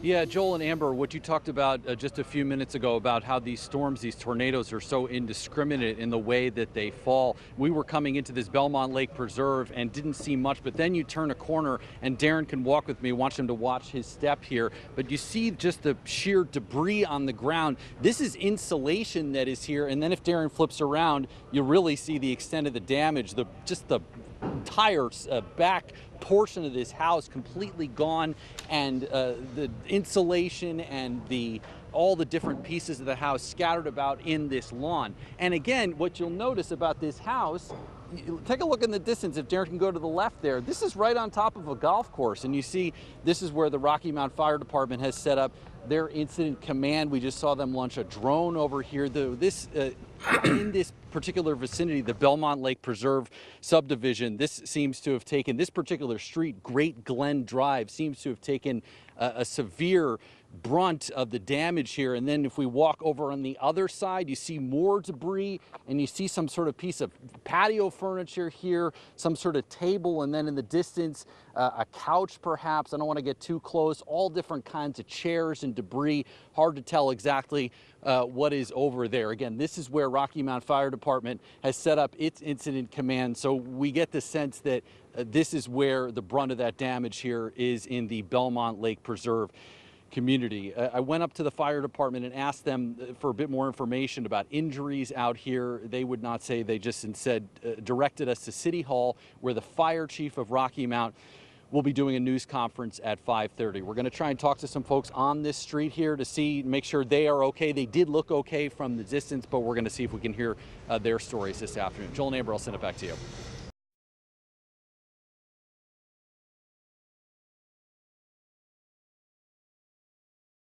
Yeah, Joel and Amber, what you talked about just a few minutes ago about how these storms, these tornadoes are so indiscriminate in the way that they fall. We were coming into this Belmont Lake Preserve and didn't see much, but then you turn a corner and Darren can walk with me, watch him to watch his step here. But you see just the sheer debris on the ground. This is insulation that is here. And then if Darren flips around, you really see the extent of the damage, just the entire back portion of this house completely gone, and the insulation and all the different pieces of the house scattered about in this lawn. And again, what you'll notice about this house, take a look in the distance. If Darren can go to the left there, this is right on top of a golf course, and you see this is where the Rocky Mount Fire Department has set up their incident command. We just saw them launch a drone over here. In this particular vicinity, the Belmont Lake Preserve subdivision, this seems to have taken, this particular street, Great Glen Drive, seems to have taken a severe brunt of the damage here. And then if we walk over on the other side, you see more debris, and you see some sort of piece of patio furniture here, some sort of table, and then in the distance, a couch perhaps. I don't want to get too close. All different kinds of chairs and debris. Hard to tell exactly what is over there. Again, this is where Rocky Mount Fire Department has set up its incident command. So we get the sense that this is where the brunt of that damage here is, in the Belmont Lake Preserve community. I went up to the fire department and asked them for a bit more information about injuries out here. They would not say. They just instead directed us to City Hall, where the fire chief of Rocky Mount will be doing a news conference at 5:30. We're going to try and talk to some folks on this street here to make sure they are okay. They did look okay from the distance, but we're going to see if we can hear their stories this afternoon. Joel and Amber, I'll send it back to you.